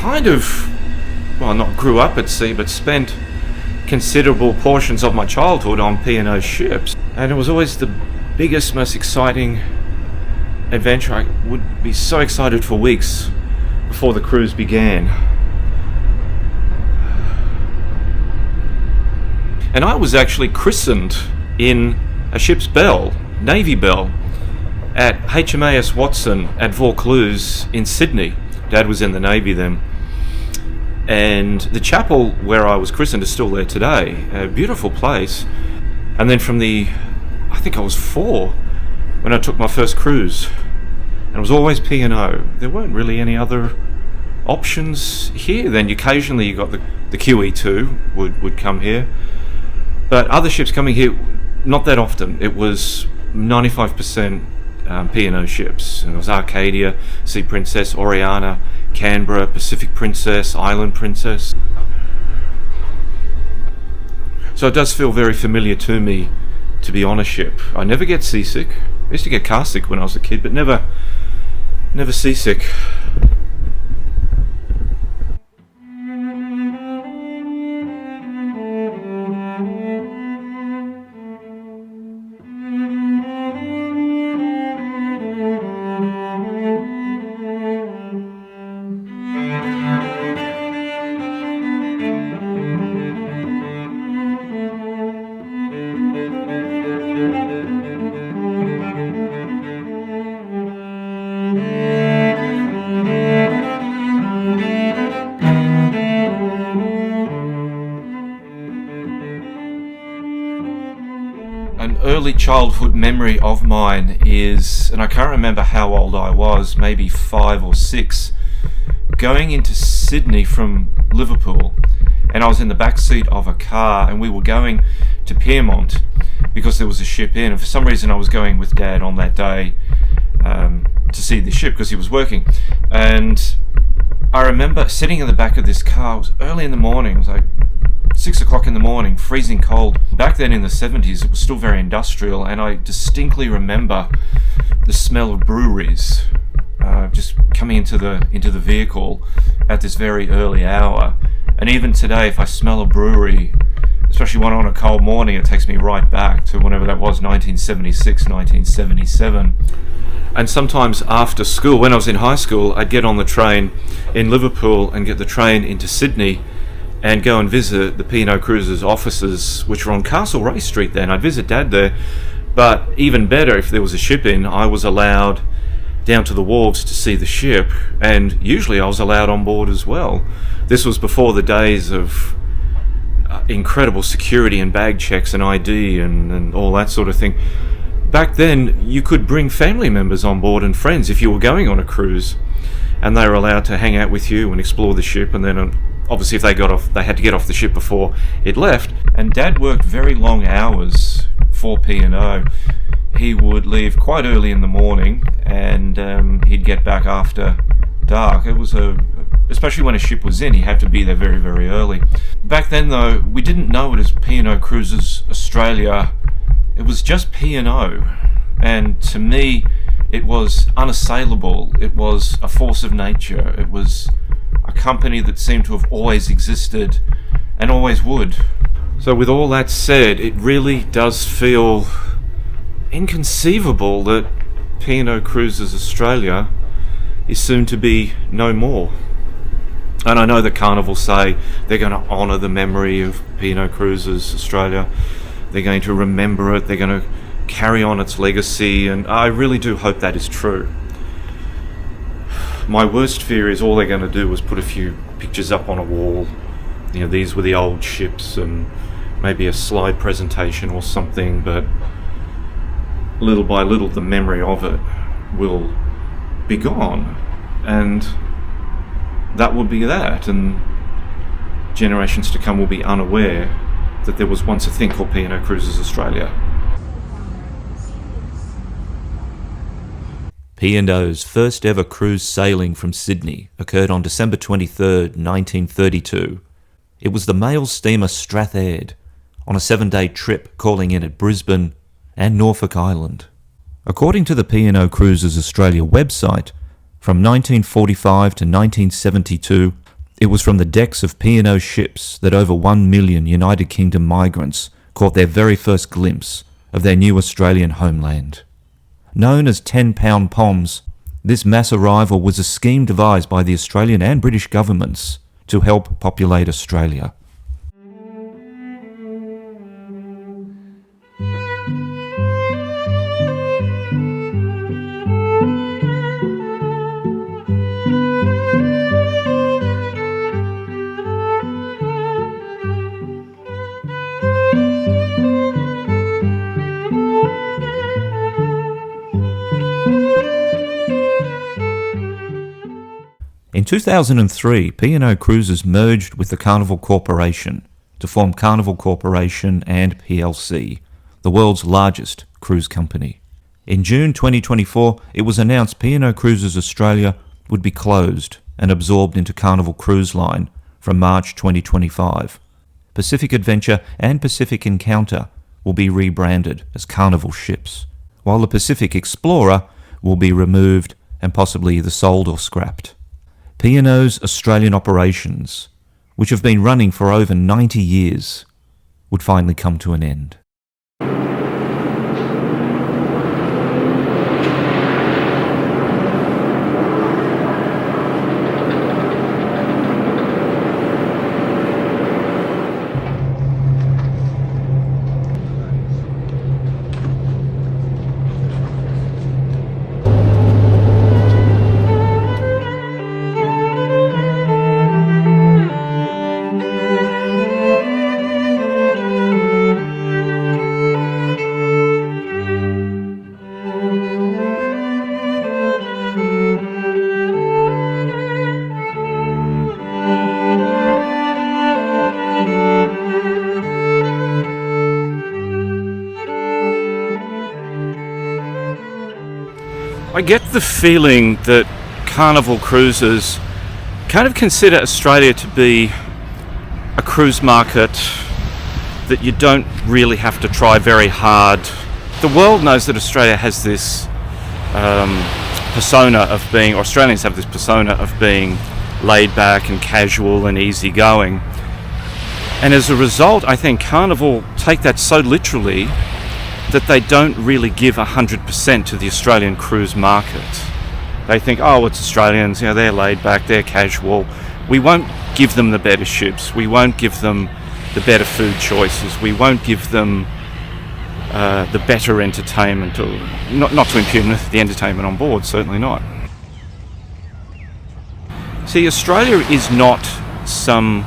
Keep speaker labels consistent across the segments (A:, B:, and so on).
A: kind of, well, not grew up at sea, but spent considerable portions of my childhood on P&O ships. And it was always the biggest, most exciting adventure. I would be so excited for weeks before the cruise began. And I was actually christened in a ship's bell, Navy bell, at HMAS Watson at Vaucluse in Sydney. Dad was in the Navy then. And the chapel where I was christened is still there today. A beautiful place. And then I think I was 4 when I took my first cruise. And it was always P&O. There weren't really any other options here. Then occasionally you got the QE2 would come here. But other ships coming here, not that often. It was 95% P&O ships. And it was Arcadia, Sea Princess, Oriana, Canberra, Pacific Princess, Island Princess. So it does feel very familiar to me to be on a ship. I never get seasick. I used to get car sick when I was a kid, but never seasick. An early childhood memory of mine is, and I can't remember how old I was, maybe 5 or 6, going into Sydney from Liverpool, and I was in the back seat of a car, and we were going to Pyrmont because there was a ship in, and for some reason I was going with Dad on that day to see the ship because he was working. And I remember sitting in the back of this car. It was early in the morning. It was like 6 o'clock in the morning, freezing cold. Back then in the 70s, it was still very industrial, and I distinctly remember the smell of breweries just coming into the vehicle at this very early hour. And even today, if I smell a brewery, especially one on a cold morning, it takes me right back to whenever that was, 1976, 1977. And sometimes after school, when I was in high school, I'd get on the train in Liverpool and get the train into Sydney and go and visit the P&O Cruises offices, which were on Castlereagh Street then. I'd visit Dad there. But even better, if there was a ship in, I was allowed down to the wharves to see the ship, and usually I was allowed on board as well. This was before the days of incredible security and bag checks and ID and all that sort of thing. Back then, you could bring family members on board and friends if you were going on a cruise, and they were allowed to hang out with you and explore the ship. And then obviously if they got off, they had to get off the ship before it left. And Dad worked very long hours for P&O. He would leave quite early in the morning, and he'd get back after dark. It was especially when a ship was in, he had to be there very, very early. Back then though, we didn't know it as P&O Cruises Australia. It was just P&O, and to me it was unassailable. It was a force of nature. It was a company that seemed to have always existed and always would. So with all that said, it really does feel inconceivable that P&O Cruises Australia is soon to be no more. And I know that Carnival say they're going to honour the memory of P&O Cruises Australia. They're going to remember it. They're going to carry on its legacy, and I really do hope that is true. My worst fear is all they're going to do is put a few pictures up on a wall. You know, these were the old ships, and maybe a slide presentation or something, but little by little the memory of it will be gone, and that will be that, and generations to come will be unaware that there was once a thing called P&O Cruises Australia.
B: P&O's first ever cruise sailing from Sydney occurred on December 23rd, 1932. It was the mail steamer Strathaired on a 7-day trip calling in at Brisbane and Norfolk Island. According to the P&O Cruises Australia website, from 1945 to 1972, It was from the decks of P&O ships that over 1 million United Kingdom migrants caught their very first glimpse of their new Australian homeland. Known as 10-pound poms, this mass arrival was a scheme devised by the Australian and British governments to help populate Australia. In 2003, P&O Cruises merged with the Carnival Corporation to form Carnival Corporation and plc, the world's largest cruise company. In June 2024, it was announced P&O Cruises Australia would be closed and absorbed into Carnival Cruise Line from March 2025. Pacific Adventure and Pacific Encounter will be rebranded as Carnival ships, while the Pacific Explorer will be removed and possibly either sold or scrapped. P&O's Australian operations, which have been running for over 90 years, would finally come to an end.
A: I get the feeling that Carnival Cruises kind of consider Australia to be a cruise market that you don't really have to try very hard. The world knows that Australia has this persona of being, or Australians have this persona of being laid back and casual and easygoing. And as a result, I think Carnival take that so literally that they don't really give 100% to the Australian cruise market. They think, oh, it's Australians, you know, they're laid back, they're casual. We won't give them the better ships. We won't give them the better food choices. We won't give them the better entertainment. Or not to impugn the entertainment on board, certainly not. See, Australia is not some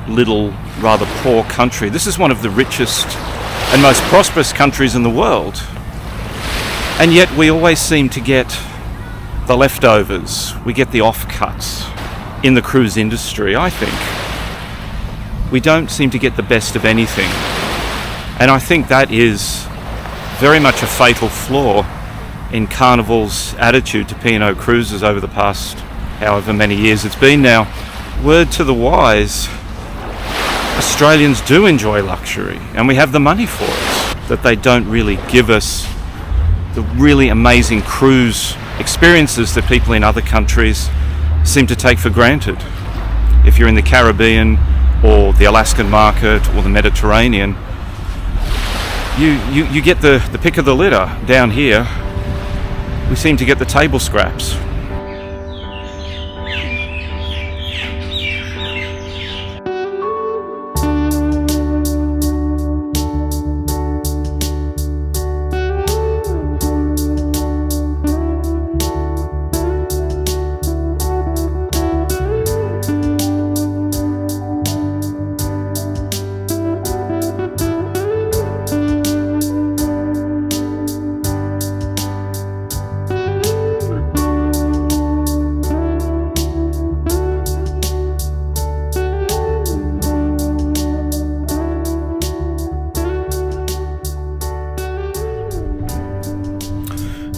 A: little, rather poor country. This is one of the richest and most prosperous countries in the world. And yet we always seem to get the leftovers. We get the offcuts in the cruise industry, I think. We don't seem to get the best of anything. And I think that is very much a fatal flaw in Carnival's attitude to P&O Cruises over the past however many years it's been now. Word to the wise, Australians do enjoy luxury, and we have the money for it. That they don't really give us the really amazing cruise experiences that people in other countries seem to take for granted. If you're in the Caribbean or the Alaskan market or the Mediterranean, you get the pick of the litter. Down here, we seem to get the table scraps.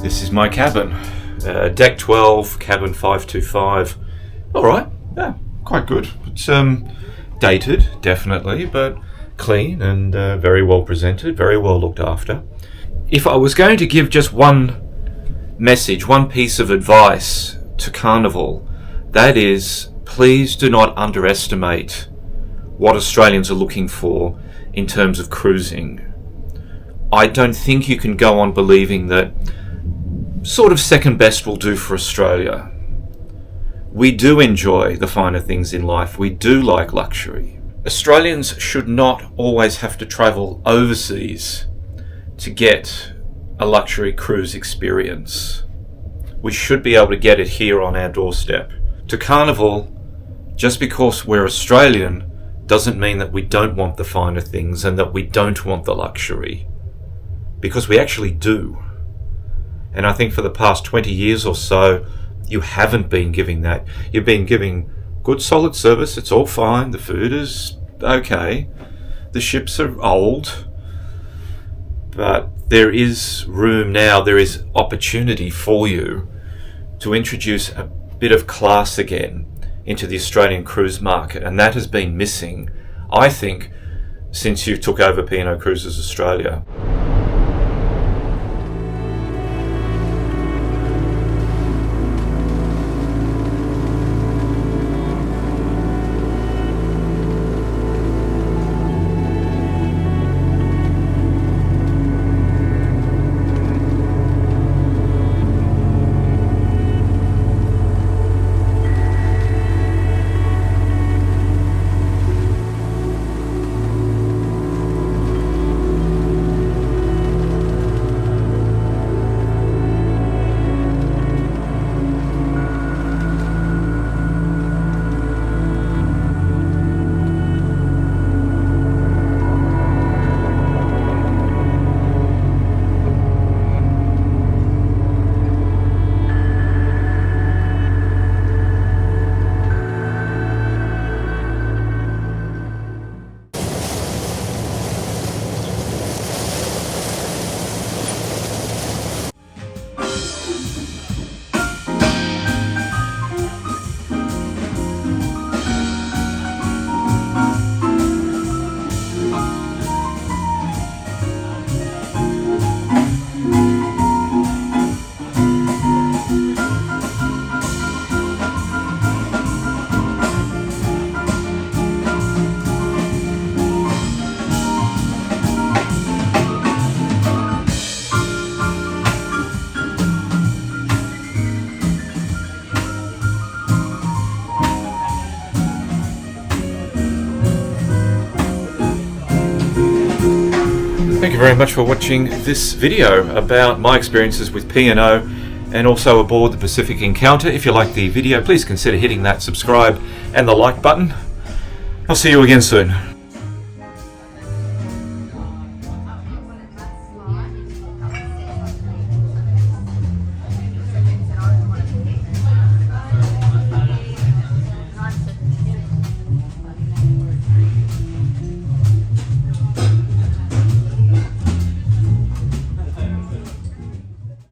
A: This is my cabin, deck 12, cabin 525. Alright, yeah, quite good. It's dated, definitely, but clean and very well presented, very well looked after. If I was going to give just one message, one piece of advice to Carnival, that is please do not underestimate what Australians are looking for in terms of cruising. I don't think you can go on believing that sort of second best will do for Australia. We do enjoy the finer things in life. We do like luxury. Australians should not always have to travel overseas to get a luxury cruise experience. We should be able to get it here on our doorstep. To Carnival, just because we're Australian doesn't mean that we don't want the finer things and that we don't want the luxury. Because we actually do. And I think for the past 20 years or so, you haven't been giving that. You've been giving good solid service, it's all fine, the food is okay, the ships are old, but there is room now, there is opportunity for you to introduce a bit of class again into the Australian cruise market, and that has been missing, I think, since you took over P&O Cruises Australia. Thank you very much for watching this video about my experiences with P&O and also aboard the Pacific Encounter. If you like the video, please consider hitting that subscribe and the like button. I'll see you again soon.